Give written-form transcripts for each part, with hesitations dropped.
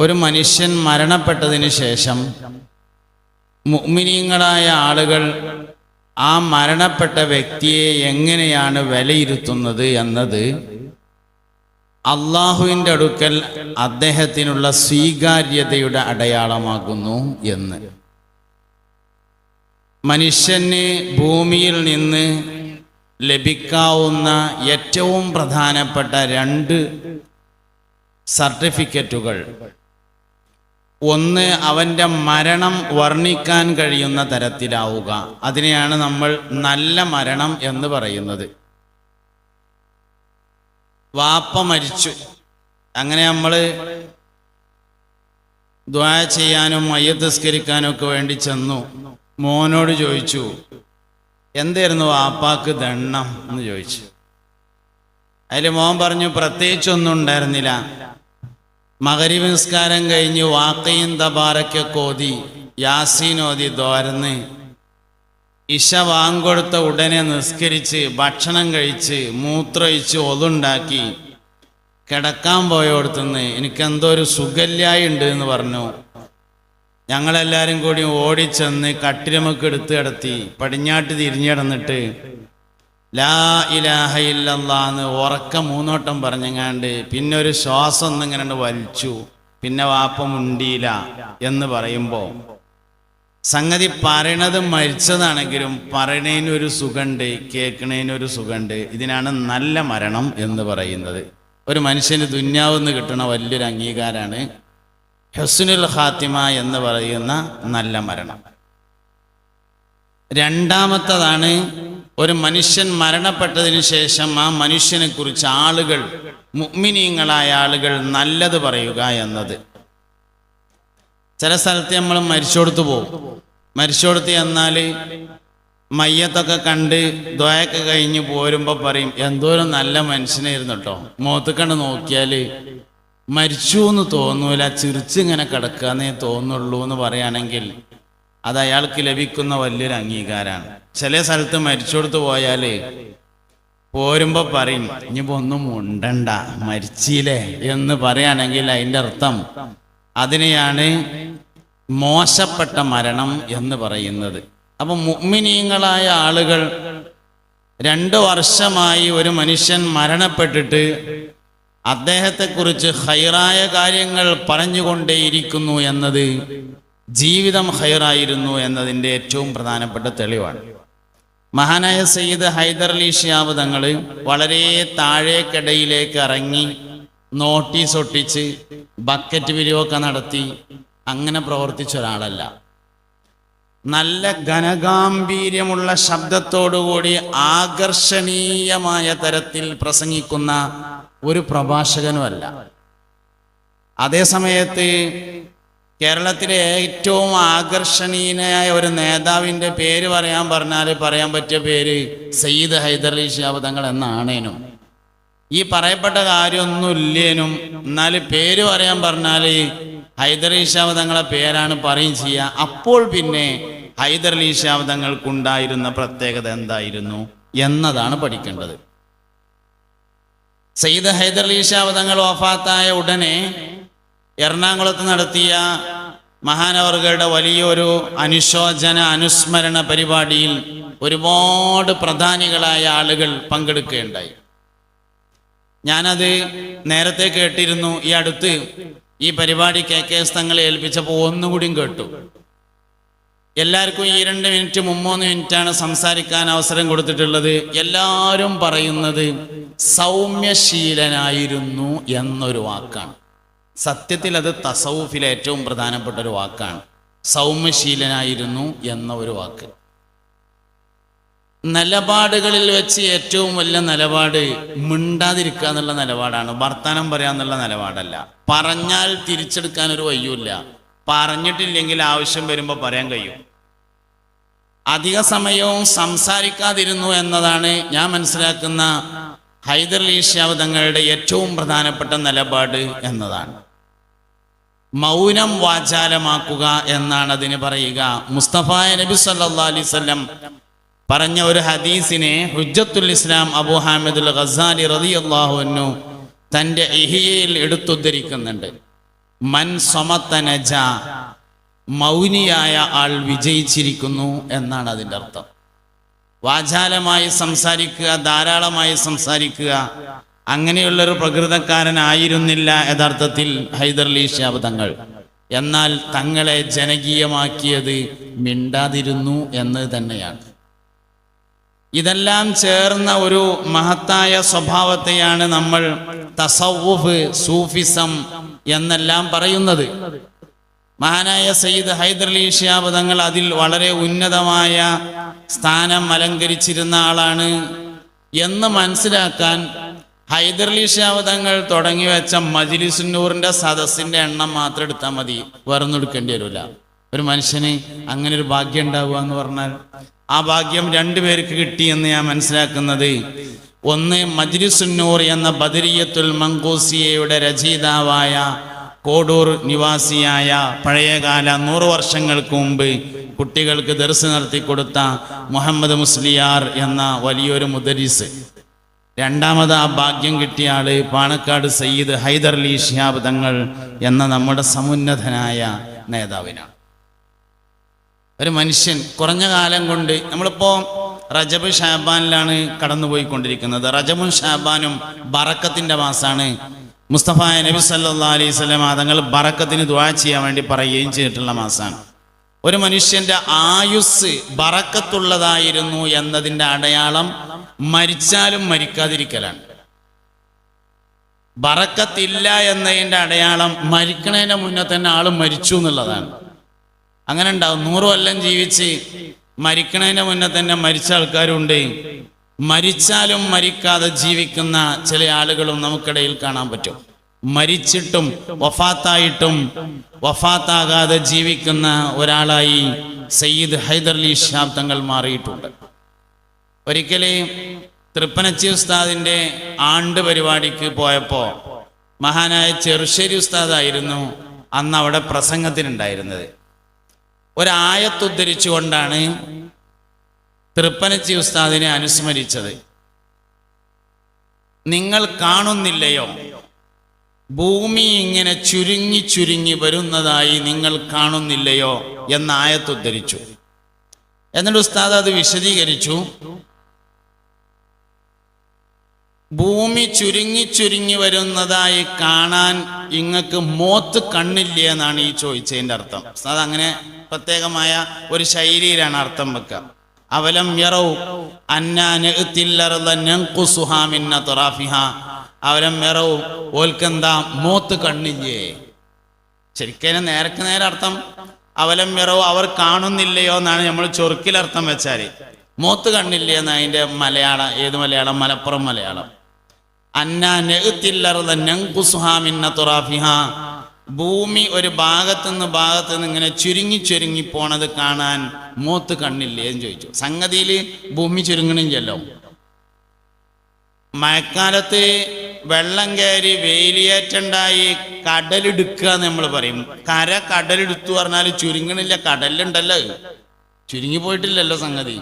ഒരു മനുഷ്യൻ മരണപ്പെട്ടതിന് ശേഷം മുഅ്മിനീങ്ങളായ ആളുകൾ ആ മരണപ്പെട്ട വ്യക്തിയെ എങ്ങനെയാണ് വിലയിരുത്തുന്നത് എന്നത് അള്ളാഹുവിൻ്റെ അടുക്കൽ അദ്ദേഹത്തിനുള്ള സ്വീകാര്യതയുടെ അടയാളമാകുന്നു എന്ന്. മനുഷ്യന് ഭൂമിയിൽ നിന്ന് ലഭിക്കാവുന്ന ഏറ്റവും പ്രധാനപ്പെട്ട 2 സർട്ടിഫിക്കറ്റുകൾ, ഒന്ന് അവൻ്റെ മരണം വർണ്ണിക്കാൻ കഴിയുന്ന തരത്തിലാവുക, അതിനെയാണ് നമ്മൾ നല്ല മരണം എന്ന് പറയുന്നത്. വാപ്പ മരിച്ചു, അങ്ങനെ നമ്മൾ ദുആ ചെയ്യാനും മയ്യത്ത് നിസ്കരിക്കാനും ഒക്കെ വേണ്ടി ചെന്നു. മോനോട് ചോദിച്ചു, എന്തായിരുന്നു വാപ്പാക്ക് ദണ്ണം എന്ന് ചോദിച്ചു. അതിൽ മോൻ പറഞ്ഞു, പ്രത്യേകിച്ചൊന്നും ഉണ്ടായിരുന്നില്ല. മഗ്‌രിബ് നിസ്കാരം കഴിഞ്ഞ് വാഖീൻ തബാറക്കൊക്കെ ഓതി, യാസീൻ ഓതി തോരന്ന് ഇശ വാങ്കൊടുത്ത ഉടനെ നിസ്കരിച്ച് ഭക്ഷണം കഴിച്ച് മൂത്രമൊഴിച്ച് ഒതുണ്ടാക്കി കിടക്കാൻ പോയോടത്തുനിന്ന് എനിക്കെന്തോ ഒരു സുഖല്യായി ഉണ്ട് എന്ന് പറഞ്ഞു. ഞങ്ങളെല്ലാവരും കൂടി ഓടിച്ചെന്ന് കട്ടിലുമൊക്കെ എടുത്ത് കിടത്തി പടിഞ്ഞാട്ട് തിരിഞ്ഞിടന്നിട്ട് ലാ ഇലാഹ ഇല്ലല്ലാഹ് ഉറക്ക 3 വട്ടം പറഞ്ഞങ്ങാണ്ട് പിന്നെ ഒരു ശ്വാസം ഒന്നിങ്ങനെ വലിച്ചു. പിന്നെ വാപ്പ മുണ്ടിയില്ല എന്ന് പറയുമ്പോൾ സംഗതി പറയണത് മരിച്ചതാണെങ്കിലും പറയണതിനൊരു സുഖമുണ്ട്, കേൾക്കണതിനൊരു സുഖമുണ്ട്. ഇതിനാണ് നല്ല മരണം എന്ന് പറയുന്നത്. ഒരു മനുഷ്യന് ദുന്യാവെന്ന് കിട്ടുന്ന വലിയൊരു അംഗീകാരമാണ് ഹുസ്നുൽ ഖാത്തിമ എന്ന് പറയുന്ന നല്ല മരണം. രണ്ടാമത്തതാണ് ഒരു മനുഷ്യൻ മരണപ്പെട്ടതിന് ശേഷം ആ മനുഷ്യനെ കുറിച്ച് ആളുകൾ, മുഅ്മിനീങ്ങളായ ആളുകൾ നല്ലത് പറയുക എന്നത്. ചില സ്ഥലത്ത് നമ്മൾ മരിച്ചോടത്ത് പോകും. മരിച്ചോടത്ത് എന്നാൽ മയ്യത്തൊക്കെ കണ്ട് ദ്വായൊക്കെ കഴിഞ്ഞ് പോരുമ്പോൾ പറയും, എന്തോരം നല്ല മനുഷ്യനായിരുന്നു കേട്ടോ, മുഖത്ത് കണ്ട് നോക്കിയാൽ മരിച്ചു എന്ന് തോന്നൂല, ചിരിച്ചിങ്ങനെ കിടക്കാന്നേ തോന്നുള്ളൂ എന്ന് പറയുകയാണെങ്കിൽ അത് അയാൾക്ക് ലഭിക്കുന്ന വലിയൊരു അംഗീകാരമാണ്. ചില സ്ഥലത്ത് മരിച്ചോടത്ത് പോയാൽ പോരുമ്പോൾ പറയും, ഇനിയിപ്പോൾ ഒന്നും ഉണ്ടണ്ട മരിച്ചില്ലേ എന്ന് പറയുകയാണെങ്കിൽ അതിൻ്റെ അർത്ഥം അതിനെയാണ് മോശപ്പെട്ട മരണം എന്ന് പറയുന്നത്. അപ്പം മുഅ്മിനീങ്ങളായ ആളുകൾ 2 വർഷമായി ഒരു മനുഷ്യൻ മരണപ്പെട്ടിട്ട് അദ്ദേഹത്തെക്കുറിച്ച് ഖൈറായ കാര്യങ്ങൾ പറഞ്ഞുകൊണ്ടേയിരിക്കുന്നു എന്നത് ജീവിതം ഖൈറായിരുന്നു എന്നതിൻ്റെ ഏറ്റവും പ്രധാനപ്പെട്ട തെളിവാണ്. മഹാനായ സയ്യിദ് ഹൈദർ അലി ശിഹാബ് തങ്ങൾ വളരെ താഴേക്കിടയിലേക്ക് ഇറങ്ങി നോട്ടീസ് ഒട്ടിച്ച് ബക്കറ്റ് പിരിവൊക്കെ നടത്തി അങ്ങനെ പ്രവർത്തിച്ച ഒരാളല്ല. നല്ല ഘനഗാംഭീര്യമുള്ള ശബ്ദത്തോടുകൂടി ആകർഷണീയമായ തരത്തിൽ പ്രസംഗിക്കുന്ന ഒരു പ്രഭാഷകനുമല്ല. അതേസമയത്ത് കേരളത്തിലെ ഏറ്റവും ആകർഷണീയനായ ഒരു നേതാവിൻ്റെ പേര് പറഞ്ഞാൽ പറയാൻ പറ്റിയ പേര് സയ്യിദ് ഹൈദർ അലി ശിഹാബ് തങ്ങൾ എന്നാണേനും. ഈ പറയപ്പെട്ട കാര്യമൊന്നും ഇല്ലേനും, എന്നാൽ പേര് പറഞ്ഞാൽ ഹൈദർ അലി ശിഹാബ് തങ്ങളെ പേരാണ് പറയും ചെയ്യുക. അപ്പോൾ പിന്നെ ഹൈദർ അലി ശിഹാബ് തങ്ങൾക്കുണ്ടായിരുന്ന പ്രത്യേകത എന്തായിരുന്നു എന്നതാണ് പഠിക്കേണ്ടത്. സയ്യിദ് ഹൈദർ അലി ശിഹാബ് തങ്ങൾ വഫാത്തായ ഉടനെ എറണാകുളത്ത് നടത്തിയ മഹാനവറുകളുടെ വലിയൊരു അനുസ്മരണ പരിപാടിയിൽ ഒരുപാട് പ്രധാനികളായ ആളുകൾ പങ്കെടുക്കുകയുണ്ടായി. ഞാനത് നേരത്തെ കേട്ടിരുന്നു. ഈ അടുത്ത് ഈ പരിപാടി KKS തങ്ങളെ ഏൽപ്പിച്ചപ്പോൾ ഒന്നുകൂടിയും കേട്ടു. എല്ലാവർക്കും ഈ 2 മിനിറ്റ് 3 മിനിറ്റാണ് സംസാരിക്കാൻ അവസരം കൊടുത്തിട്ടുള്ളത്. എല്ലാവരും പറയുന്നത് സൗമ്യശീലനായിരുന്നു എന്നൊരു വാക്കാണ്. സത്യത്തിൽ അത് തസവുഫിലെ ഏറ്റവും പ്രധാനപ്പെട്ട ഒരു വാക്കാണ്, സൗമ്യശീലനായിരുന്നു എന്ന ഒരു വാക്ക്. നിലപാടുകളിൽ വെച്ച് ഏറ്റവും വലിയ നിലപാട് മിണ്ടാതിരിക്കുക എന്നുള്ള നിലപാടാണ്, വർത്തമാനം പറയാന്നുള്ള നിലപാടല്ല. പറഞ്ഞാൽ തിരിച്ചെടുക്കാൻ ഒരു വയ്യൂല്ല, പറഞ്ഞിട്ടില്ലെങ്കിൽ ആവശ്യം വരുമ്പോൾ പറയാൻ കഴിയും. അധിക സമയവും സംസാരിക്കാതിരുന്നു എന്നതാണ് ഞാൻ മനസ്സിലാക്കുന്ന ഹൈദർ അലി ശിഹാബ് തങ്ങളുടെ ഏറ്റവും പ്രധാനപ്പെട്ട നിലപാട് എന്നതാണ്. മൗനം വാചാലമാക്കുക എന്നാണ് അതിന് പറയുക. മുസ്തഫ നബി സല്ലല്ലാഹു അലൈഹി വസല്ലം പറഞ്ഞ ഒരു ഹദീസിനെ ഹുജ്ജത്തുൽ ഇസ്ലാം അബൂ ഹാമിദുൽ ഗസാലി റളിയല്ലാഹു അൻഹു തൻ്റെ ഇഹ്യയിൽ എടുത്തുദ്ധരിക്കുന്നുണ്ട്. മൻ സമത്ത നജ, മൗനിയായ ആൾ വിജയിച്ചിരിക്കുന്നു എന്നാണ് അതിൻ്റെ അർത്ഥം. വാചാലമായി സംസാരിക്കുക, ധാരാളമായി സംസാരിക്കുക, അങ്ങനെയുള്ളൊരു പ്രകൃതക്കാരനായിരുന്നില്ല യഥാർത്ഥത്തിൽ ഹൈദർലി ശിഹാബ് തങ്ങൾ. എന്നാൽ തങ്ങളെ ജനകീയമാക്കിയത് മിണ്ടാതിരുന്നു എന്ന് തന്നെയാണ്. ഇതെല്ലാം ചേർന്ന ഒരു മഹത്തായ സ്വഭാവത്തെയാണ് നമ്മൾ തസവ്വുഫ്, സൂഫിസം എന്നെല്ലാം പറയുന്നത്. മഹാനായ സയ്യിദ് ഹൈദർലി ശിഹാബ് തങ്ങൾ അതിൽ വളരെ ഉന്നതമായ സ്ഥാനം അലങ്കരിച്ചിരുന്ന ആളാണ് എന്ന് മനസ്സിലാക്കാൻ ഹൈദർലി ശിഹാബ് തങ്ങൾ തുടങ്ങി വെച്ച മജ്‌ലിസുന്നൂറിന്റെ സദസ്സിന്റെ എണ്ണം മാത്രം എടുത്താൽ മതി, വേറൊന്നും എടുക്കേണ്ടി വരില്ല. ഒരു മനുഷ്യന് അങ്ങനെ ഒരു ഭാഗ്യം ഉണ്ടാവുക എന്ന് പറഞ്ഞാൽ ആ ഭാഗ്യം രണ്ടുപേർക്ക് കിട്ടിയെന്ന് ഞാൻ മനസ്സിലാക്കുന്നത്, ഒന്ന് മജ്‌ലിസുന്നൂർ എന്ന ബദരിയത്തുൽ മങ്കൂസിയയുടെ രചയിതാവായ കോഡൂർ നിവാസിയായ പഴയകാല 100 വർഷങ്ങൾക്ക് മുമ്പ് കുട്ടികൾക്ക് ദർസ് നടത്തിക്കൊടുത്ത മുഹമ്മദ് മുസ്ലിയാർ എന്ന വലിയൊരു മുദരിസ്. രണ്ടാമത് ആ ഭാഗ്യം കിട്ടിയ ആള് പാണക്കാട് സയ്യിദ് ഹൈദർലി ശിഹാബ് തങ്ങൾ എന്ന നമ്മുടെ സമുന്നതനായ നേതാവിനാണ്. ഒരു മനുഷ്യൻ കുറഞ്ഞ കാലം കൊണ്ട്, നമ്മളിപ്പോൾ റജബ് ഷാബാനിലാണ് കടന്നുപോയിക്കൊണ്ടിരിക്കുന്നത്. റജബും ഷാബാനും ബറക്കത്തിന്റെ മാസമാണ്. മുസ്തഫ നബി സല്ലല്ലാഹു അലൈഹി വസല്ലം തങ്ങൾ ബറക്കത്തിന് ദുആ ചെയ്യാൻ വേണ്ടി പറയുകയും ചെയ്തിട്ടുള്ള മാസമാണ്. ഒരു മനുഷ്യന്റെ ആയുസ് ബറക്കത്തുള്ളതായിരുന്നു എന്നതിൻ്റെ അടയാളം മരിച്ചാലും മരിക്കാതിരിക്കലാണ്. ബറക്കത്തില്ല എന്നതിൻ്റെ അടയാളം മരിക്കണതിന് മുന്നേ തന്നെ ആൾ മരിച്ചു എന്നുള്ളതാണ്. അങ്ങനെ ഉണ്ടാവും. 100 കൊല്ലം ജീവിച്ച് മരിക്കണതിന് മുന്നേ തന്നെ മരിച്ച ആൾക്കാരുണ്ട്. മരിച്ചാലും മരിക്കാതെ ജീവിക്കുന്ന ചില ആളുകളും നമുക്കിടയിൽ കാണാൻ പറ്റും. മരിച്ചിട്ടും വഫാത്തായിട്ടും വഫാത്താകാതെ ജീവിക്കുന്ന ഒരാളായി സയ്യിദ് ഹൈദർലി ശിഹാബ് തങ്ങൾ മാറിയിട്ടുണ്ട്. ഒരിക്കലേ തൃപ്പനച്ചി ഉസ്താദിന്റെ ആണ്ട് പരിപാടിക്ക് പോയപ്പോൾ മഹാനായ ചെറുശ്ശേരി ഉസ്താദായിരുന്നു അന്ന് അവിടെ പ്രസംഗത്തിനുണ്ടായിരുന്നത്. ഒരായത്തുദ്ധരിച്ചുകൊണ്ടാണ് തൃപ്പനച്ചി ഉസ്താദിനെ അനുസ്മരിച്ചത്. നിങ്ങൾ കാണുന്നില്ലയോ, ഭൂമി ഇങ്ങനെ ചുരുങ്ങി ചുരുങ്ങി വരുന്നതായി നിങ്ങൾ കാണുന്നില്ലയോ എന്ന ആയത്തുദ്ധരിച്ചു. എന്നിട്ട് ഉസ്താദ് അത് വിശദീകരിച്ചു. ഭൂമി ചുരുങ്ങി ചുരുങ്ങി വരുന്നതായി കാണാൻ ഇങ്ങക്ക് മോത്ത് കണ്ണില്ലേ എന്നാണ് ഈ ചോദിച്ചതിൻ്റെ അർത്ഥം. ഉസ്താദ് അങ്ങനെ പ്രത്യേകമായ ഒരു ശൈലിയിലാണ് അർത്ഥം വെക്കുക. അവലം യറൗ അന്നാ നഅ്തിൽ അർള നൻഖുസുഹാ മിൻ അത്റാഫിഹാ, അവലം യറൗ, ഓൽക്കെന്താ മോത്ത് കണ്ണില്ലേ? ശരിക്കും നേരക്ക് നേരെ അർത്ഥം അവലം യറൗ, അവർ കാണുന്നില്ലയോ എന്നാണ് നമ്മൾ ചൊറുക്കിലർത്ഥം വെച്ചാൽ. മോത്ത് കണ്ണില്ലേ എന്ന് അതിൻ്റെ മലയാളം. ഏത് മലയാളം? മലപ്പുറം മലയാളം. അന്നാ നഅ്തിൽ അർള നൻഖുസുഹാ മിൻ അത്റാഫിഹാ, ഭൂമി ഒരു ഭാഗത്തുനിന്ന് ഇങ്ങനെ ചുരുങ്ങി ചുരുങ്ങി പോണത് കാണാൻ മോത്ത് കണ്ണില്ലേ എന്ന് ചോദിച്ചു. സംഗതിയിൽ ഭൂമി ചുരുങ്ങണില്ലല്ലോ. മഴക്കാലത്ത് വെള്ളം കയറി വേലിയേറ്റുണ്ടായി കടലെടുക്കുക എന്ന് നമ്മൾ പറയും. കടലെടുത്തു പറഞ്ഞാൽ ചുരുങ്ങണില്ല, കടലുണ്ടല്ലോ, ചുരുങ്ങി പോയിട്ടില്ലല്ലോ സംഗതി.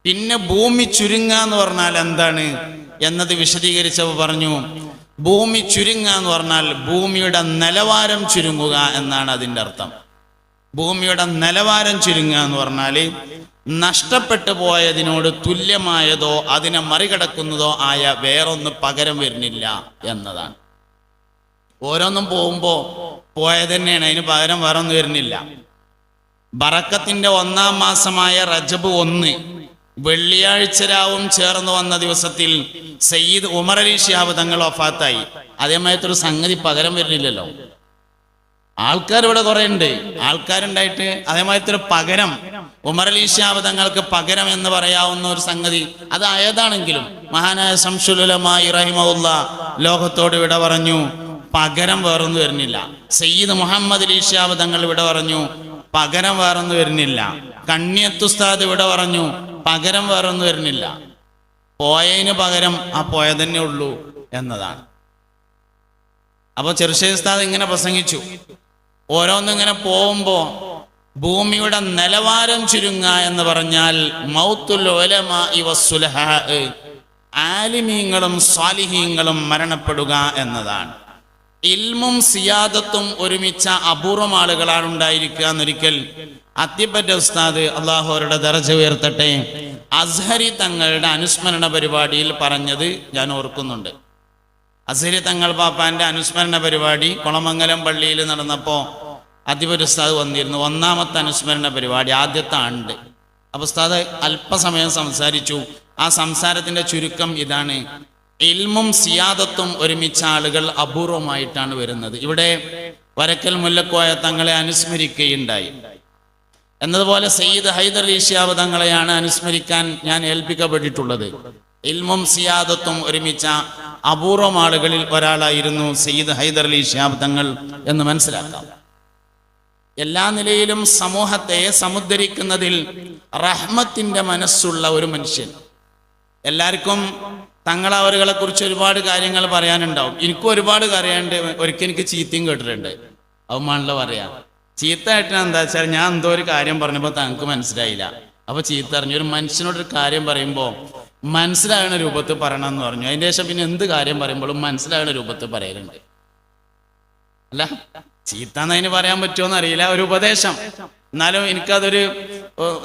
പിന്നെ ഭൂമി ചുരുങ്ങുക എന്ന് പറഞ്ഞാൽ എന്താണ് എന്നത് വിശദീകരിച്ചപ്പോൾ പറഞ്ഞു, ഭൂമി ചുരുങ്ങുക എന്ന് പറഞ്ഞാൽ ഭൂമിയുടെ നിലവാരം ചുരുങ്ങുക എന്നാണ് അതിൻ്റെ അർത്ഥം. ഭൂമിയുടെ നിലവാരം ചുരുങ്ങുക എന്ന് പറഞ്ഞാൽ നഷ്ടപ്പെട്ടു പോയതിനോട് തുല്യമായതോ അതിനെ മറികടക്കുന്നതോ ആയ വേറൊന്ന് പകരം വരുന്നില്ല എന്നതാണ്. ഓരോന്നും പോകുമ്പോൾ പോയത് തന്നെയാണ്, അതിന് പകരം വേറൊന്നും വരുന്നില്ല. ബറക്കത്തിന്റെ 1-ാം മാസമായ റജബ് 1 വെള്ളിയാഴ്ച രാവും ചേർന്ന് വന്ന ദിവസത്തിൽ സയ്യിദ് ഉമർ അലി ശിഹാബ് തങ്ങൾ വഫാത്തായി. അതേമാതിരത്തൊരു സംഗതി പകരം വരുന്നില്ലല്ലോ. ആൾക്കാർ ഇവിടെ കുറെ ഉണ്ട്, ആൾക്കാരുണ്ടായിട്ട് അതേമാതിരത്തൊരു പകരം ഉമർ അലി ശിഹാബ് തങ്ങൾക്ക് പകരം എന്ന് പറയാവുന്ന ഒരു സംഗതി അത് ഏതാണെങ്കിലും മഹാനായ ശംസുൽ ഉലമാ റഹിമഹുല്ലാഹ് ലോകത്തോട് വിട പറഞ്ഞു, പകരം വേറൊന്നും വരുന്നില്ല. സയ്യിദ് മുഹമ്മദ് അലി ശിഹാബ് തങ്ങൾ വിട പറഞ്ഞു, പകരം വേറൊന്നും വരുന്നില്ല. കണ്ണിയത്തുസ്താദ് വിട പറഞ്ഞു, പകരം വേറൊന്നും വരുന്നില്ല. പോയതിന് പകരം ആ പോയതന്നെ ഉള്ളൂ എന്നതാണ്. അപ്പൊ ചെറുശ്ശേരി ഉസ്താദ് ഇങ്ങനെ പ്രസംഗിച്ചു. ഓരോന്നിങ്ങനെ പോകുമ്പോ ഭൂമിയുടെ നിലവാരം ചുരുങ്ങുക എന്ന് പറഞ്ഞാൽ മൗത്തുൽ ഉലമാഇ വസ്സുലഹാ, ആലിമീങ്ങളും സ്വാലിഹീങ്ങളും മരണപ്പെടുക എന്നതാണ്. ഇൽമും സിയാദത്തും ഒരുമിച്ച അപൂർവം ആളുകളാണ് ഉണ്ടായിരിക്കുക എന്നൊരിക്കൽ അത്തിപ്പറ്റ ഉസ്താദ്, അള്ളാഹു അവരുടെ ദർജ ഉയർത്തട്ടെ, അസ്ഹരി തങ്ങളുടെ അനുസ്മരണ പരിപാടിയിൽ പറഞ്ഞത് ഞാൻ ഓർക്കുന്നുണ്ട്. അസ്ഹരി തങ്ങൾ പാപ്പാന്റെ അനുസ്മരണ പരിപാടി കുളമംഗലം പള്ളിയിൽ നടന്നപ്പോൾ അത്തിപ്പറ്റ ഉസ്താദ് വന്നിരുന്നു. ഒന്നാമത്തെ അനുസ്മരണ പരിപാടി, ആദ്യത്തെ ആണ്ട്. അപ്പോൾ ഉസ്താദ് അല്പസമയം സംസാരിച്ചു. ആ സംസാരത്തിന്റെ ചുരുക്കം ഇതാണ്: ഇൽമും സിയാദത്തും ഒരുമിച്ച ആളുകൾ അപൂർവമായിട്ടാണ് വരുന്നത്. ഇവിടെ വരക്കൽ മുല്ലക്കോയ തങ്ങളെ അനുസ്മരിക്കുകയുണ്ടായി. എന്നതുപോലെ സയ്യിദ് ഹൈദർ അലി ശിഹാബ് തങ്ങളെയാണ് അനുസ്മരിക്കാൻ ഞാൻ ഏൽപ്പിക്കപ്പെട്ടിട്ടുള്ളത്. ഇൽമും സിയാദത്തും ഒരുമിച്ച അപൂർവം ആളുകളിൽ ഒരാളായിരുന്നു സയ്യിദ് ഹൈദർ അലി ശിഹാബ് തങ്ങൾ എന്ന് മനസ്സിലാക്കാം. എല്ലാ നിലയിലും സമൂഹത്തെ സമുദ്ധരിക്കുന്നതിൽ റഹ്മത്തിന്റെ മനസ്സുള്ള ഒരു മനുഷ്യൻ. എല്ലാവർക്കും തങ്ങളവരുകളെ കുറിച്ച് ഒരുപാട് കാര്യങ്ങൾ പറയാനുണ്ടാവും. എനിക്കും ഒരുപാട് കാര്യമുണ്ട്. ഒരിക്കൽ എനിക്ക് ചീത്തയും കേട്ടിട്ടുണ്ട്. അവമാണല്ലോ പറയാ. ചീത്ത ആയിട്ട് എന്താ വെച്ചാൽ, ഞാൻ എന്തോ ഒരു കാര്യം പറഞ്ഞപ്പോൾ തങ്ങൾക്ക് മനസ്സിലായില്ല. അപ്പൊ ചീത്ത അറിഞ്ഞു. ഒരു മനുഷ്യനോടൊരു കാര്യം പറയുമ്പോൾ മനസ്സിലാകുന്ന രൂപത്തിൽ പറയണം എന്ന് പറഞ്ഞു. അതിന്റെ ശേഷം പിന്നെ എന്ത് കാര്യം പറയുമ്പോഴും മനസ്സിലാകുന്ന രൂപത്തിൽ പറയലുണ്ട്. അല്ല, ചീത്ത എന്നതിന് പറയാൻ പറ്റുമോന്ന് അറിയില്ല, ഒരു ഉപദേശം. എന്നാലും എനിക്കതൊരു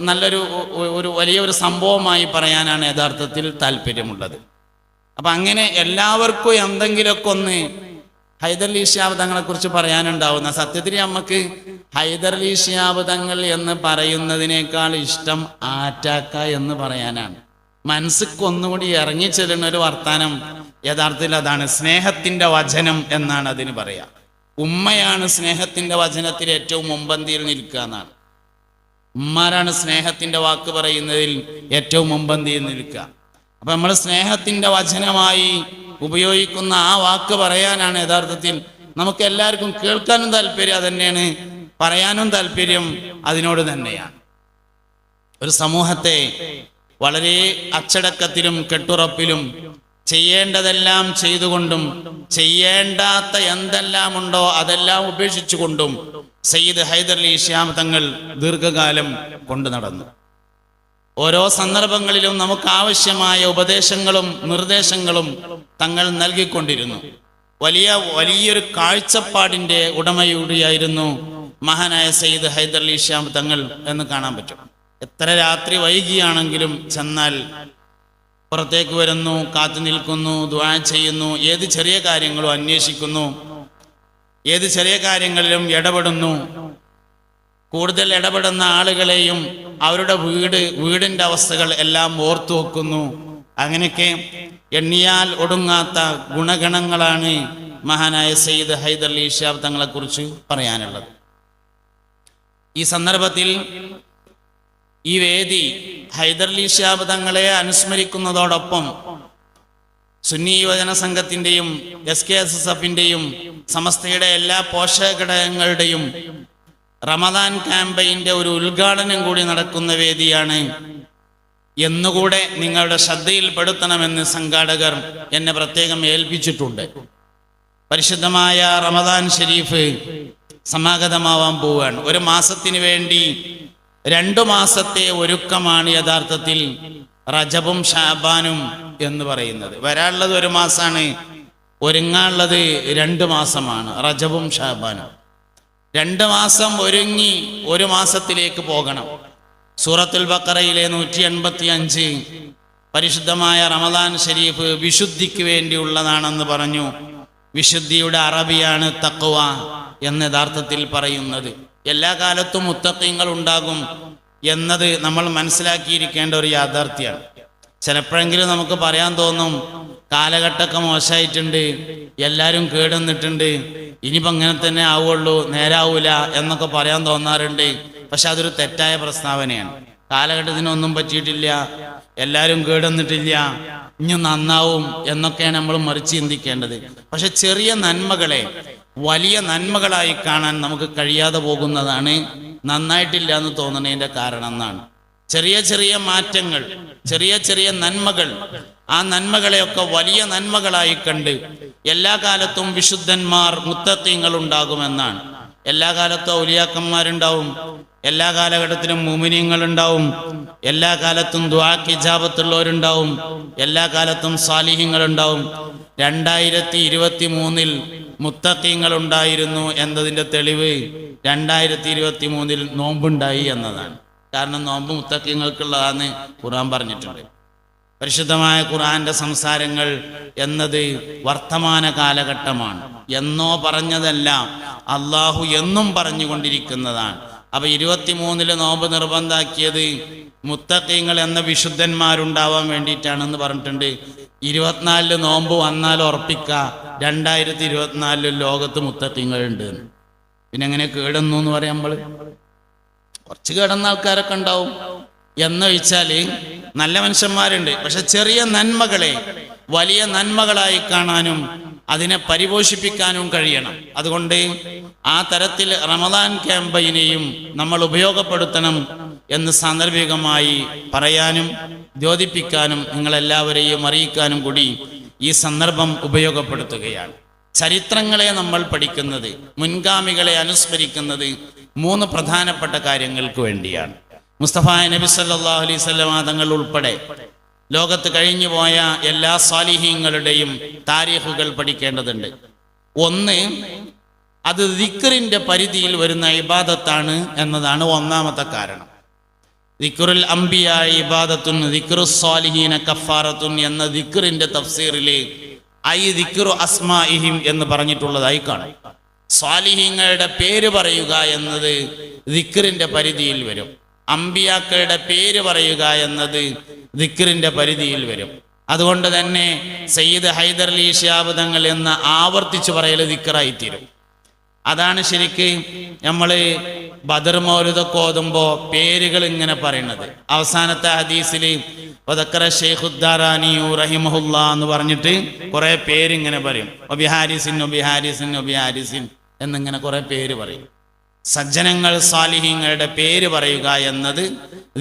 നല്ലൊരു വലിയൊരു സംഭവമായി പറയാനാണ് യഥാർത്ഥത്തിൽ താല്പര്യമുള്ളത്. അപ്പൊ അങ്ങനെ എല്ലാവർക്കും എന്തെങ്കിലുമൊക്കെ ഒന്ന് ഹൈദർ അലി ശിഹാബ് തങ്ങളെ കുറിച്ച് പറയാനുണ്ടാവുന്ന. സത്യത്തിൽ നമുക്ക് ഹൈദർ അലി ശിഹാബ് തങ്ങൾ എന്ന് പറയുന്നതിനേക്കാൾ ഇഷ്ടം ആറ്റാക്ക എന്ന് പറയാനാണ്. മനസ്സിക്ക് ഒന്നുകൂടി ഇറങ്ങിച്ചെല്ലുന്ന ഒരു വർത്താനം യഥാർത്ഥത്തിൽ അതാണ്. സ്നേഹത്തിന്റെ വചനം എന്നാണ് അതിന് പറയാ. ഉമ്മയാണ് സ്നേഹത്തിന്റെ വചനത്തിൽ ഏറ്റവും മുമ്പന്തിയിൽ നിൽക്കുക എന്നാണ്. ഉമ്മാരാണ് സ്നേഹത്തിന്റെ വാക്ക് പറയുന്നതിൽ ഏറ്റവും മുമ്പന്തിയിൽ നിൽക്കുക. അപ്പൊ നമ്മൾ സ്നേഹത്തിന്റെ വചനമായി ഉപയോഗിക്കുന്ന ആ വാക്ക് പറയാനാണ് യഥാർത്ഥത്തിൽ നമുക്ക് എല്ലാവർക്കും കേൾക്കാനും താല്പര്യം. അതന്നെയാണ് പറയാനും താല്പര്യം അതിനോട് തന്നെയാണ്. ഒരു സമൂഹത്തെ വളരെ അച്ചടക്കത്തിലും കെട്ടുറപ്പിലും ചെയ്യേണ്ടതെല്ലാം ചെയ്തുകൊണ്ടും ചെയ്യേണ്ടാത്ത എന്തെല്ലാം ഉണ്ടോ അതെല്ലാം ഉപേക്ഷിച്ചുകൊണ്ടും സയ്യിദ് ഹൈദർ അലി ശിഹാബ് തങ്ങൾ ദീർഘകാലം കൊണ്ടു നടന്നു. ഓരോ സന്ദർഭങ്ങളിലും നമുക്ക് ആവശ്യമായ ഉപദേശങ്ങളും നിർദ്ദേശങ്ങളും തങ്ങൾ നൽകിക്കൊണ്ടിരുന്നു. വലിയൊരു കാഴ്ചപ്പാടിന്റെ ഉടമയൂടിയായിരുന്നു മഹാനായ സയ്യിദ് ഹൈദർ അലി ശിഹാബ് തങ്ങൾ എന്ന് കാണാൻ പറ്റും. എത്ര രാത്രി വൈകിയാണെങ്കിലും ചെന്നാൽ പുറത്തേക്ക് വരുന്നു, കാത്തു നിൽക്കുന്നു, ദുആ ചെയ്യുന്നു, ഏത് ചെറിയ കാര്യങ്ങളും അന്വേഷിക്കുന്നു, ഏത് ചെറിയ കാര്യങ്ങളിലും ഇടപെടുന്നു. കൂടുതൽ ഇടപെടുന്ന ആളുകളെയും അവരുടെ വീടിന്റെ അവസ്ഥകൾ എല്ലാം ഓർത്തു വെക്കുന്നു. അങ്ങനെയൊക്കെ എണ്ണിയാൽ ഒടുങ്ങാത്ത ഗുണഗണങ്ങളാണ് മഹാനായ സയ്യിദ് ഹൈദർ അലി ശിഹാബ് തങ്ങളെ കുറിച്ച് പറയാനുള്ളത്. ഈ സന്ദർഭത്തിൽ ഈ വേദി ഹൈദർ അലി ശിഹാബ് തങ്ങളെ അനുസ്മരിക്കുന്നതോടൊപ്പം സുന്നി യുവജന സംഘത്തിന്റെയും SKSSF-ന്റെയും സമസ്തയുടെ എല്ലാ പോഷക ഘടകങ്ങളുടെയും റമദാൻ ക്യാമ്പയിന്റെ ഒരു ഉദ്ഘാടനം കൂടി നടക്കുന്ന വേദിയാണ് എന്നുകൂടെ നിങ്ങളുടെ ശ്രദ്ധയിൽപ്പെടുത്തണമെന്ന് സംഘാടകർ എന്നെ പ്രത്യേകം ഏൽപ്പിച്ചിട്ടുണ്ട്. പരിശുദ്ധമായ റമദാൻ ഷരീഫ് സമാഗതമാവാൻ പോവുകയാണ്. ഒരു മാസത്തിന് വേണ്ടി 2 മാസത്തെ ഒരുക്കമാണ് യഥാർത്ഥത്തിൽ റജബും ഷാബാനും എന്ന് പറയുന്നത്. വരാനുള്ളത് 1 മാസമാണ്, ഒരുങ്ങാനുള്ളത് 2 മാസമാണ്. റജബും ഷാബാനും 2 മാസം ഒരുങ്ങി 1 മാസത്തിലേക്ക് പോകണം. സൂറത്തുൽ ബഖറയിലെ 185 പരിശുദ്ധമായ റമദാൻ ഷരീഫ് വിശുദ്ധിക്ക് വേണ്ടിയുള്ളതാണെന്ന് പറഞ്ഞു. വിശുദ്ധിയുടെ അറബിയാണ് തഖ്വ എന്ന് യഥാർത്ഥത്തിൽ പറയുന്നത്. എല്ലാ കാലത്തും മുത്തഖീങ്ങൾ ഉണ്ടാകും എന്നത് നമ്മൾ മനസ്സിലാക്കിയിരിക്കേണ്ട ഒരു യാഥാർത്ഥ്യമാണ്. ചിലപ്പോഴെങ്കിലും നമുക്ക് പറയാൻ തോന്നും, കാലഘട്ടമൊക്കെ മോശമായിട്ടുണ്ട്, എല്ലാവരും കേടുന്നിട്ടുണ്ട്, ഇനിയിപ്പോൾ അങ്ങനെ തന്നെ ആവുള്ളൂ, നേരാവൂല എന്നൊക്കെ പറയാൻ തോന്നാറുണ്ട്. പക്ഷെ അതൊരു തെറ്റായ പ്രസ്താവനയാണ്. കാലഘട്ടത്തിനൊന്നും പറ്റിയിട്ടില്ല, എല്ലാവരും കേടുന്നിട്ടില്ല, ഇനി നന്നാവും എന്നൊക്കെയാണ് നമ്മൾ മറിച്ച് ചിന്തിക്കേണ്ടത്. പക്ഷെ ചെറിയ നന്മകളെ വലിയ നന്മകളായി കാണാൻ നമുക്ക് കഴിയാതെ പോകുന്നതാണ് നന്നായിട്ടില്ല എന്ന് തോന്നുന്നതിന്റെ കാരണം എന്നാണ്. ചെറിയ ചെറിയ മാറ്റങ്ങൾ, ചെറിയ ചെറിയ നന്മകൾ, ആ നന്മകളെയൊക്കെ വലിയ നന്മകളായി കണ്ട് എല്ലാ കാലത്തും വിശുദ്ധന്മാർ മുത്തഖീങ്ങൾ ഉണ്ടാകുമെന്നാണ്. എല്ലാ കാലത്തും ഔലിയാക്കന്മാരുണ്ടാവും, എല്ലാ കാലഘട്ടത്തിലും മുഅ്മിനീങ്ങൾ ഉണ്ടാവും, എല്ലാ കാലത്തും ദുആക്ക് ഇജാബത്തുള്ളവരുണ്ടാവും, എല്ലാ കാലത്തും സാലിഹീങ്ങൾ ഉണ്ടാവും. 2023 മുത്തഖീങ്ങൾ ഉണ്ടായിരുന്നു എന്നതിൻ്റെ തെളിവ് 2023 നോമ്പുണ്ടായി എന്നതാണ്. കാരണം നോമ്പ് മുത്തഖീങ്ങൾക്കുള്ളതാണെന്ന് ഖുർആൻ പറഞ്ഞിട്ടുണ്ട്. പരിശുദ്ധമായ ഖുർആന്റെ സംസാരങ്ങൾ എന്നത് വർത്തമാന കാലഘട്ടമാണ്. എന്നോ പറഞ്ഞതല്ല, അള്ളാഹു എന്നും പറഞ്ഞുകൊണ്ടിരിക്കുന്നതാണ്. അപ്പൊ 23 നോമ്പ് നിർബന്ധാക്കിയത് മുത്തഖീങ്ങൾ എന്ന വിശുദ്ധന്മാരുണ്ടാവാൻ വേണ്ടിയിട്ടാണെന്ന് പറഞ്ഞിട്ടുണ്ട്. 24 നോമ്പ് വന്നാൽ ഉറപ്പിക്ക 2024 ലോകത്ത് മുത്തഖീങ്ങൾ ഉണ്ട്. പിന്നെ എങ്ങനെ കേടുന്നു എന്ന് പറയാം? നമ്മൾ കുറച്ച് കേടുന്ന ആൾക്കാരൊക്കെ ഉണ്ടാവും. എന്ന് വെച്ചാൽ നല്ല മനുഷ്യന്മാരുണ്ട്, പക്ഷെ ചെറിയ നന്മകളെ വലിയ നന്മകളായി കാണാനും അതിനെ പരിപോഷിപ്പിക്കാനും കഴിയണം. അതുകൊണ്ട് ആ തരത്തിൽ റമദാൻ ക്യാമ്പയിനെയും നമ്മൾ ഉപയോഗപ്പെടുത്തണം എന്ന് സാന്ദർഭികമായി പറയാനും ദ്യോതിപ്പിക്കാനും നിങ്ങളെല്ലാവരെയും അറിയിക്കാനും കൂടി ഈ സന്ദർഭം ഉപയോഗപ്പെടുത്തുകയാണ്. ചരിത്രങ്ങളെ നമ്മൾ പഠിക്കുന്നത്, മുൻഗാമികളെ അനുസ്മരിക്കുന്നത് 3 പ്രധാനപ്പെട്ട കാര്യങ്ങൾക്ക് വേണ്ടിയാണ്. മുസ്തഫ നബി സല്ലല്ലാഹു അലൈഹി വസല്ലം തങ്ങൾ ഉൾപ്പെടെ ലോകത്ത് കഴിഞ്ഞു പോയ എല്ലാ സാലിഹീങ്ങളുടെയും താരീഖുകൾ പഠിക്കേണ്ടതുണ്ട്. ഒന്ന്, അത് ദിക്റിന്റെ പരിധിയിൽ വരുന്ന ഇബാദത്താണ് എന്നതാണ് ഒന്നാമത്തെ കാരണം. ദിക്റുൽ അംബിയാ ഇബാദത്തുൻ ദിക്റുസ് സാലിഹീന കഫാറത്തുൻ എന്ന ദിക്റിന്റെ തഫ്സീറിൽ ഐ ദിക്റു അസ്മാഇഹിം എന്ന് പറഞ്ഞിട്ടുള്ളതായി കാണും. സാലിഹീങ്ങളുടെ പേര് പറയുക എന്നത് ദിക്റിന്റെ പരിധിയിൽ വരും. അംബിയാക്കളുടെ പേര് പറയുക എന്നത് ദിക്റിന്റെ പരിധിയിൽ വരും. അതുകൊണ്ട് തന്നെ സയ്യിദ് ഹൈദർ അലി ശിഹാബ് തങ്ങൾ എന്ന് ആവർത്തിച്ചു പറയൽ ദിക്റായിത്തീരും. അതാണ് ശരിക്ക് നമ്മൾ ബദർ മൗലിദൊക്കെ ഓതുമ്പോൾ പേരുകൾ ഇങ്ങനെ പറയുന്നത്. അവസാനത്തെ ഹദീസിൽ വദക്കറ ശൈഖുദ്ദാറാനി റഹിമഹുല്ലാ എന്ന് പറഞ്ഞിട്ട് കുറെ പേരിങ്ങനെ പറയും. ഒബിഹാരിസിൻ ഒബിഹാരിസിൻ ഒബിഹാരിസിൻ എന്നിങ്ങനെ കുറെ പേര് പറയും. സജ്ജനങ്ങൾ സാലിഹീങ്ങളുടെ പേര് പറയുക എന്നത്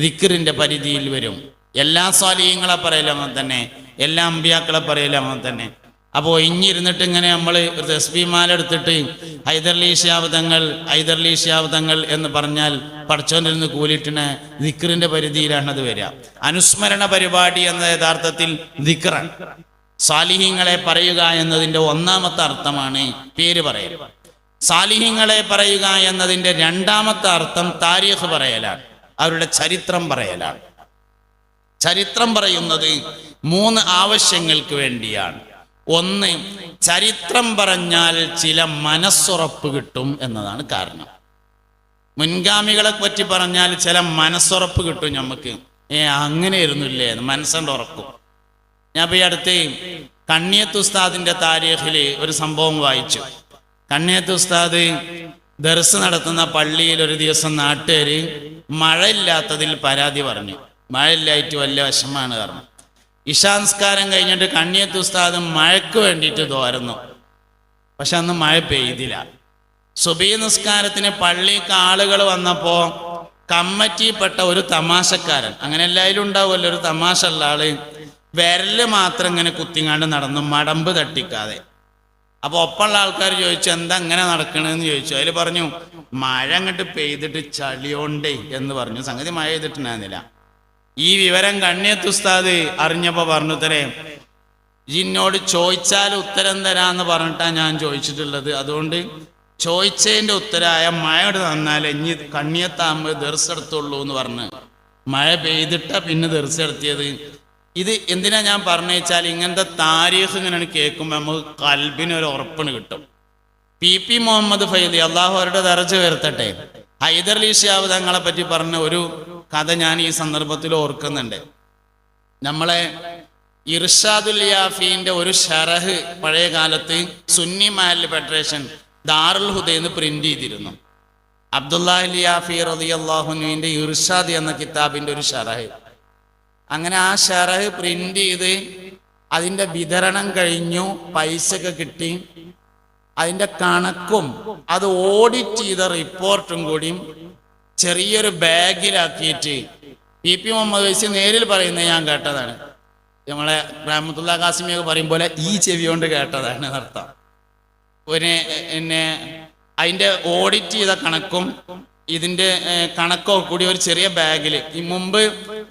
ദിക്റിന്റെ പരിധിയിൽ വരും. എല്ലാ സാലിഹീങ്ങളെ പറയലും അങ്ങനെ തന്നെ, എല്ലാ അമ്പിയാക്കളെ പറയലും അങ്ങനെ തന്നെ. അപ്പോൾ ഇഞ്ഞിരുന്നിട്ട് ഇങ്ങനെ നമ്മൾ ഒരു തസ്ബീഹ് എടുത്തിട്ട് ഹൈദർലി ശിഹാബ് തങ്ങൾ ഹൈദർലി ശിഹാബ് തങ്ങൾ എന്ന് പറഞ്ഞാൽ പഠിച്ചോണ്ടിൽ നിന്ന് കൂലിട്ടിന് ദിക്റിന്റെ പരിധിയിലാണ് അത് വരിക. അനുസ്മരണ പരിപാടി എന്ന യഥാർത്ഥത്തിൽ ദിക്റാണ്. സാലിഹീങ്ങളെ പറയുക എന്നതിൻ്റെ ഒന്നാമത്തെ അർത്ഥമാണ് പേര് പറയൽ. സാലിഹീങ്ങളെ പറയുക എന്നതിൻ്റെ രണ്ടാമത്തെ അർത്ഥം താരീഖ് പറയലാണ്, അവരുടെ ചരിത്രം പറയലാണ്. ചരിത്രം പറയുന്നത് 3 ആവശ്യങ്ങൾക്ക് വേണ്ടിയാണ്. ഒന്ന്, ചരിത്രം പറഞ്ഞാൽ ചില മനസ്സുറപ്പ് കിട്ടും എന്നതാണ് കാരണം. മുൻഗാമികളെ പറ്റി പറഞ്ഞാൽ ചില മനസ്സുറപ്പ് കിട്ടും നമുക്ക്. അങ്ങനെ ഇരുന്നില്ലേ മനസ്സുണ്ട് ഉറക്കും. ഞാൻ ഇപ്പോൾ ഈ അടുത്ത് കണ്ണിയത്ത് ഉസ്താദിന്റെ താരീഖിൽ ഒരു സംഭവം വായിച്ചു. കണ്ണിയത്ത് ഉസ്താദ് ദർസ് നടത്തുന്ന പള്ളിയിൽ ഒരു ദിവസം നാട്ടുകാർ മഴയില്ലാത്തതിൽ പരാതി പറഞ്ഞു. മഴയില്ലായിട്ട് വലിയ വിഷമാണ് കാരണം. ഇശാംസ്കാരം കഴിഞ്ഞിട്ട് കണ്ണിയത്ത് ഉസ്താദ് മഴയ്ക്ക് വേണ്ടിയിട്ട് തോരുന്നു. പക്ഷെ അന്ന് മഴ പെയ്തില്ല. സുബഹി നിസ്കാരത്തിന് പള്ളിക്ക് ആളുകൾ വന്നപ്പോൾ കമ്മിറ്റിപ്പെട്ട ഒരു തമാശക്കാരൻ, അങ്ങനെ എല്ലാവരും ഉണ്ടാവുമല്ലോ ഒരു തമാശ ഉള്ള ആള്, വിരല് മാത്രം ഇങ്ങനെ കുത്തിങ്ങാണ്ട് നടന്നു, മടമ്പ് തട്ടിക്കാതെ. അപ്പോൾ ഒപ്പമുള്ള ആൾക്കാർ ചോദിച്ചു എന്താ അങ്ങനെ നടക്കണെന്ന് ചോദിച്ചു. അതിൽ പറഞ്ഞു മഴ അങ്ങോട്ട് പെയ്തിട്ട് ചളിയോണ്ടേ എന്ന് പറഞ്ഞു. സംഗതി മഴ ചെയ്തിട്ടുണ്ടായിരുന്നില്ല. ഈ വിവരം കണ്ണിയത്ത് ഉസ്താദ് അറിഞ്ഞപ്പോൾ പറഞ്ഞു, തരേ ജിന്നോട് ചോദിച്ചാൽ ഉത്തരം തരാന്ന് പറഞ്ഞിട്ടാണ് ഞാൻ ചോദിച്ചിട്ടുള്ളത്. അതുകൊണ്ട് ചോദിച്ചതിൻ്റെ ഉത്തരമായ മഴയോട് തന്നാൽ ഇനി കണ്ണിയത്താകുമ്പോൾ ദർശെടുത്തുള്ളൂ എന്ന് പറഞ്ഞ് മഴ പെയ്തിട്ടാ പിന്നെ ദർശെടുത്തിയത്. ഇത് എന്തിനാ ഞാൻ പറഞ്ഞു വെച്ചാൽ ഇങ്ങനത്തെ താരീഖ് ഇങ്ങനെ കേൾക്കുമ്പോൾ നമുക്ക് കൽബിനൊരു ഉറപ്പിന് കിട്ടും. പി മുഹമ്മദ് ഫൈദി അള്ളാഹു അവരുടെ ദർജ ഉയർത്തട്ടെ, ഹൈദർലി ശിഹാബ് തങ്ങളെ പറ്റി പറഞ്ഞ ഒരു കഥ ഞാൻ ഈ സന്ദർഭത്തിൽ ഓർക്കുന്നുണ്ട്. നമ്മളെ ഇർഷാദുൽ യാഫീന്റെ ഒരു ഷറഹ് പഴയ കാലത്ത് സുന്നി മഹല്ല് ഫെഡറേഷൻ ദാറുൽ ഹുദയിൽ പ്രിന്റ് ചെയ്തിരുന്നു. അബ്ദുല്ലാഹി യാഫി റളിയല്ലാഹു അൻഹുവിന്റെ ഇർഷാദ് എന്ന കിതാബിന്റെ ഒരു ഷറഹ്. അങ്ങനെ ആ ഷറഹ് പ്രിന്റ് ചെയ്ത് അതിൻ്റെ വിതരണം കഴിഞ്ഞു, പൈസയൊക്കെ കിട്ടി. അതിൻ്റെ കണക്കും അത് ഓഡിറ്റ് ചെയ്ത റിപ്പോർട്ടും കൂടിയും ചെറിയൊരു ബാഗിലാക്കിയിട്ട് പി മുഹമ്മദ് വൈസി നേരിൽ പറയുന്നത് ഞാൻ കേട്ടതാണ്. നമ്മളെ റഹ്മത്തുള്ളാ ഖാസിമിയൊക്കെ പറയും പോലെ ഈ ചെവി കൊണ്ട് കേട്ടതാണ് അർത്ഥം. പിന്നെ അതിൻ്റെ ഓഡിറ്റ് ചെയ്ത കണക്കും ഇതിൻ്റെ കണക്കോ കൂടി ഒരു ചെറിയ ബാഗിൽ, ഈ മുമ്പ്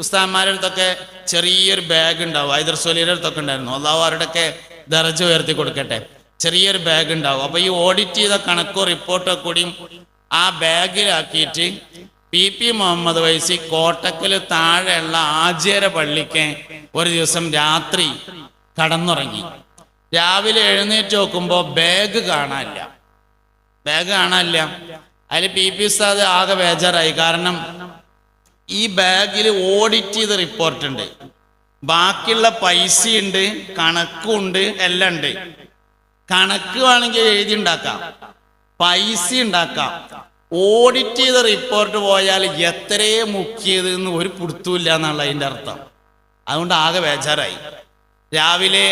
ഉസ്താദ്മാരുടെ അടുത്തൊക്കെ ചെറിയൊരു ബാഗ് ഉണ്ടാവും, ഹൈദർ സോലിയുടെ അടുത്തൊക്കെ ഉണ്ടായിരുന്നു. അള്ളാഹു അവരുടെയൊക്കെ ദർജ ഉയർത്തി കൊടുക്കട്ടെ. ചെറിയൊരു ബാഗ് ഉണ്ടാവും. അപ്പൊ ഈ ഓഡിറ്റ് ചെയ്ത കണക്കോ റിപ്പോർട്ടോ കൂടിയും ആ ബാഗിലാക്കിയിട്ട് PP മുഹമ്മദ് ഫൈസി കോട്ടക്കൽ താഴെയുള്ള ആചേര പള്ളിക്ക് ഒരു ദിവസം രാത്രി കടന്നുറങ്ങി. രാവിലെ എഴുന്നേറ്റ് നോക്കുമ്പോൾ ബാഗ് കാണാനില്ല. അതിൽ PP ഉസ്താദ് ആകെ ബേജാറായി. കാരണം ഈ ബാഗിൽ ഓഡിറ്റ് ചെയ്ത റിപ്പോർട്ടുണ്ട്, ബാക്കിയുള്ള പൈസയുണ്ട്, കണക്കുണ്ട്, എല്ലാം ഉണ്ട്. കണക്ക് വേണമെങ്കിൽ എഴുതി ഉണ്ടാക്കാം, പൈസ ഉണ്ടാക്കാം. ഓഡിറ്റ് ചെയ്ത റിപ്പോർട്ട് പോയാൽ എത്രയേ മുക്കിയത് എന്ന് ഒരു പിടുത്തമില്ല എന്നുള്ള അതിൻ്റെ അർത്ഥം. അതുകൊണ്ട് ആകെ ബേജാറായി. രാവിലെ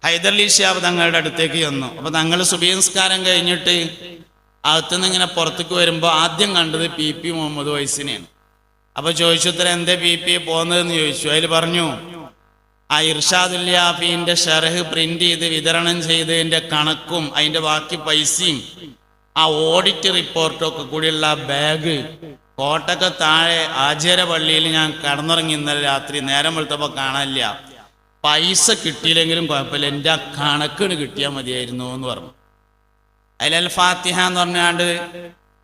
ഹൈദർലി ശിഹാബ് തങ്ങളുടെ അടുത്തേക്ക് ചെന്നു. അപ്പൊ തങ്ങൾ സുബഹി നിസ്കാരം കഴിഞ്ഞിട്ട് അകത്തുനിന്ന് ഇങ്ങനെ പുറത്തേക്ക് വരുമ്പോൾ ആദ്യം കണ്ടത് PP മുഹമ്മദ് ഫൈസിനെയാണ്. അപ്പൊ ചോദിച്ചു, ഇത്രയും എന്തേ PP പോകുന്നതെന്ന് ചോദിച്ചു. അതിൽ പറഞ്ഞു, ആ ഇർഷാദുൽ യാഫീന്റെ ഷർഹ് പ്രിന്റ് ചെയ്ത് വിതരണം ചെയ്തതിന്റെ കണക്കും അതിന്റെ ബാക്കി പൈസയും ആ ഓഡിറ്റ് റിപ്പോർട്ടും ഒക്കെ കൂടിയുള്ള ബാഗ് കോട്ടക്ക താഴെ ആചാര പള്ളിയിൽ ഞാൻ കടന്നുറങ്ങി ഇന്നലെ രാത്രി. നേരം വെളുത്തപ്പോൾ കാണാനില്ല. പൈസ കിട്ടിയില്ലെങ്കിലും കുഴപ്പമില്ല, എൻ്റെ ആ കണക്കിന് കിട്ടിയാൽ മതിയായിരുന്നു എന്ന് പറഞ്ഞു. അതിൽ ഫാത്തിഹ എന്ന് പറഞ്ഞാണ്ട്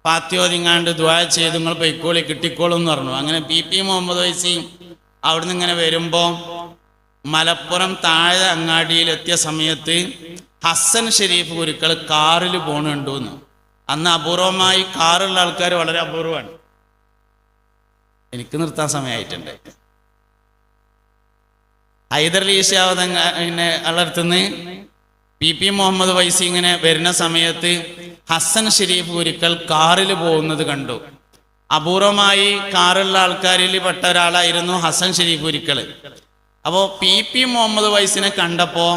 ഫാത്തിയോതിങ്ങാണ്ട് ദുആ ചെയ്ത് നിങ്ങൾ പൊയ്ക്കോളി കിട്ടിക്കോളും എന്ന് പറഞ്ഞു. അങ്ങനെ PP മുഹമ്മദ് ഫൈസി അവിടുന്ന് ഇങ്ങനെ വരുമ്പോൾ മലപ്പുറം താഴെ അങ്ങാടിയിൽ എത്തിയ സമയത്ത് ഹസൻ ഷെരീഫ് ഗുരുക്കൾ കാറിൽ പോണുണ്ടെന്ന്. അന്ന് അപൂർവമായി കാറുള്ള ആൾക്കാർ വളരെ അപൂർവമാണ്. എനിക്ക് നിർത്താൻ സമയമായിട്ടുണ്ട്. ഹൈദർലി ശിഹാബ് തങ്ങളെ അടുത്തുനിന്ന് PP മുഹമ്മദ് ഫൈസി ഇങ്ങനെ വരുന്ന സമയത്ത് ഹസൻ ഷെരീഫ് ഗുരുക്കൾ കാറിൽ പോകുന്നത് കണ്ടു. അപൂർവമായി കാറുള്ള ആൾക്കാരിൽ പെട്ട ഒരാളായിരുന്നു ഹസൻ ഷെരീഫ് ഗുരുക്കൾ. അപ്പോൾ PP മുഹമ്മദ് ഫൈസിനെ കണ്ടപ്പോ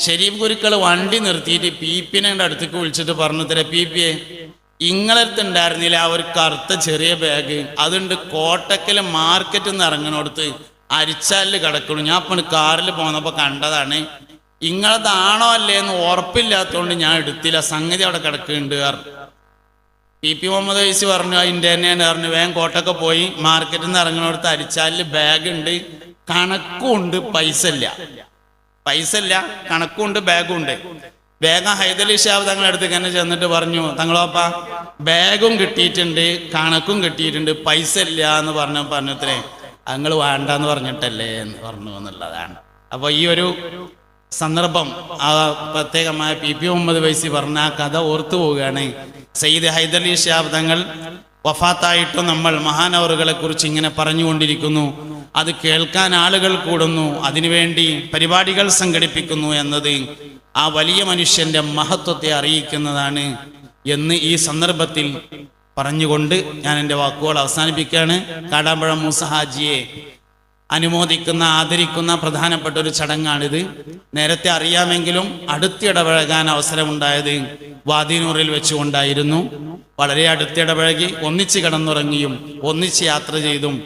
ഷെരീഫ് ഗുരുക്കൾ വണ്ടി നിർത്തിയിട്ട് PP-നെ അടുത്തേക്ക് വിളിച്ചിട്ട് പറഞ്ഞു, തരാം PP ഇങ്ങളടുത്ത് ഉണ്ടായിരുന്നില്ല ആ ഒരു കറുത്ത ചെറിയ ബാഗ്, അതുണ്ട് കോട്ടക്കൽ മാർക്കറ്റിൽ നിന്ന് ഇറങ്ങണോടത്ത് അരിച്ചാലിൽ കിടക്കണു. ഞാൻ ഇപ്പം കാറിൽ പോന്നപ്പോ കണ്ടതാണ്, ഇങ്ങളതാണോ അല്ലേ എന്ന് ഉറപ്പില്ലാത്തതുകൊണ്ട് ഞാൻ എടുത്തില്ല, സംഗതി അവിടെ കിടക്കുന്നുണ്ട്. PP മുഹമ്മദ് ഫൈസി പറഞ്ഞു അതിൻ്റെ തന്നെയാണ് പറഞ്ഞു. വേഗം കോട്ടക്ക പോയി മാർക്കറ്റിൽ നിന്ന് ഇറങ്ങണോടത്ത് അരിച്ചാലിൽ ബാഗ് ഉണ്ട്, കണക്കുണ്ട്, പൈസ ഇല്ല, കണക്കുണ്ട്, ബാഗും ഉണ്ട്. വേഗം ഹൈദർലി ശിഹാബ് തങ്ങളുടെ അടുത്തേക്ക് തന്നെ ചെന്നിട്ട് പറഞ്ഞു, തങ്ങളോപ്പ ബാഗും കിട്ടിയിട്ടുണ്ട്, കണക്കും കിട്ടിയിട്ടുണ്ട്, പൈസ ഇല്ല എന്ന് പറഞ്ഞത്രേ. നിങ്ങൾ വേണ്ടെന്ന് പറഞ്ഞിട്ടല്ലേ എന്ന് പറഞ്ഞു എന്നുള്ളതാണ്. അപ്പോൾ ഈ ഒരു സന്ദർഭം ആ പ്രത്യേകമായ PP മുഹമ്മദ് ഫൈസി പറഞ്ഞ ആ കഥ ഓർത്തു പോവുകയാണ്. സയ്യിദ് ഹൈദർലി ശിഹാബ് തങ്ങൾ വഫാത്തായിട്ടും നമ്മൾ മഹാനവറുകളെ കുറിച്ച് ഇങ്ങനെ പറഞ്ഞുകൊണ്ടിരിക്കുന്നു, അത് കേൾക്കാൻ ആളുകൾ കൂടുന്നു, അതിനുവേണ്ടി പരിപാടികൾ സംഘടിപ്പിക്കുന്നു എന്നത് ആ വലിയ മനുഷ്യന്റെ മഹത്വത്തെ അറിയിക്കുന്നതാണ് എന്ന് ഈ സന്ദർഭത്തിൽ പറഞ്ഞുകൊണ്ട് ഞാൻ എൻ്റെ വാക്കുകൾ അവസാനിപ്പിക്കുകയാണ്. കാടാമ്പുഴ മൂസ ഹാജിയെ അനുമോദിക്കുന്ന ആദരിക്കുന്ന പ്രധാനപ്പെട്ട ഒരു ചടങ്ങാണിത്. നേരത്തെ അറിയാമെങ്കിലും അടുത്തിടപഴകാൻ അവസരമുണ്ടായത് വാദിനൂറിൽ വെച്ചുകൊണ്ടായിരുന്നു. വളരെ അടുത്തിടപഴകി, ഒന്നിച്ച് കിടന്നുറങ്ങിയും ഒന്നിച്ച് യാത്ര ചെയ്തും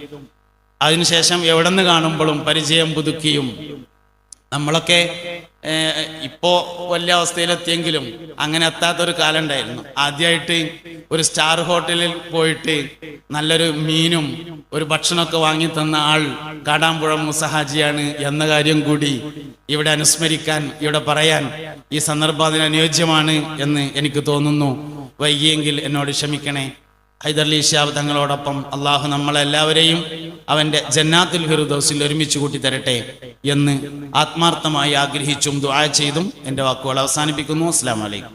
അതിനുശേഷം എവിടെ നിന്ന് കാണുമ്പോഴും പരിചയം പുതുക്കിയും നമ്മളൊക്കെ ഇപ്പോ വലിയ അവസ്ഥയിലെത്തിയെങ്കിലും അങ്ങനെ എത്താത്തൊരു കാലം ഉണ്ടായിരുന്നു. ആദ്യമായിട്ട് ഒരു സ്റ്റാർ ഹോട്ടലിൽ പോയിട്ട് നല്ലൊരു മീനും ഒരു ഭക്ഷണമൊക്കെ വാങ്ങി തന്ന ആൾ കാടാമ്പുഴ മൂസ ഹാജിയാണ് എന്ന കാര്യം കൂടി ഇവിടെ അനുസ്മരിക്കാൻ, ഇവിടെ പറയാൻ ഈ സന്ദർഭം അതിന് അനുയോജ്യമാണ് എന്ന് എനിക്ക് തോന്നുന്നു. വൈകിയെങ്കിൽ എന്നോട് ക്ഷമിക്കണേ. ഹൈദർലി ശിഹാബ് തങ്ങളോടൊപ്പം അള്ളാഹു നമ്മളെല്ലാവരെയും അവൻ്റെ ജന്നാത്തുൽ ഫിർദൗസിൽ ഒരുമിച്ച് കൂട്ടി തരട്ടെ എന്ന് ആത്മാർത്ഥമായി ആഗ്രഹിച്ചും ദുആ ചെയ്തും എൻ്റെ വാക്കുകൾ അവസാനിപ്പിക്കുന്നു. അസ്സലാമു അലൈക്കും.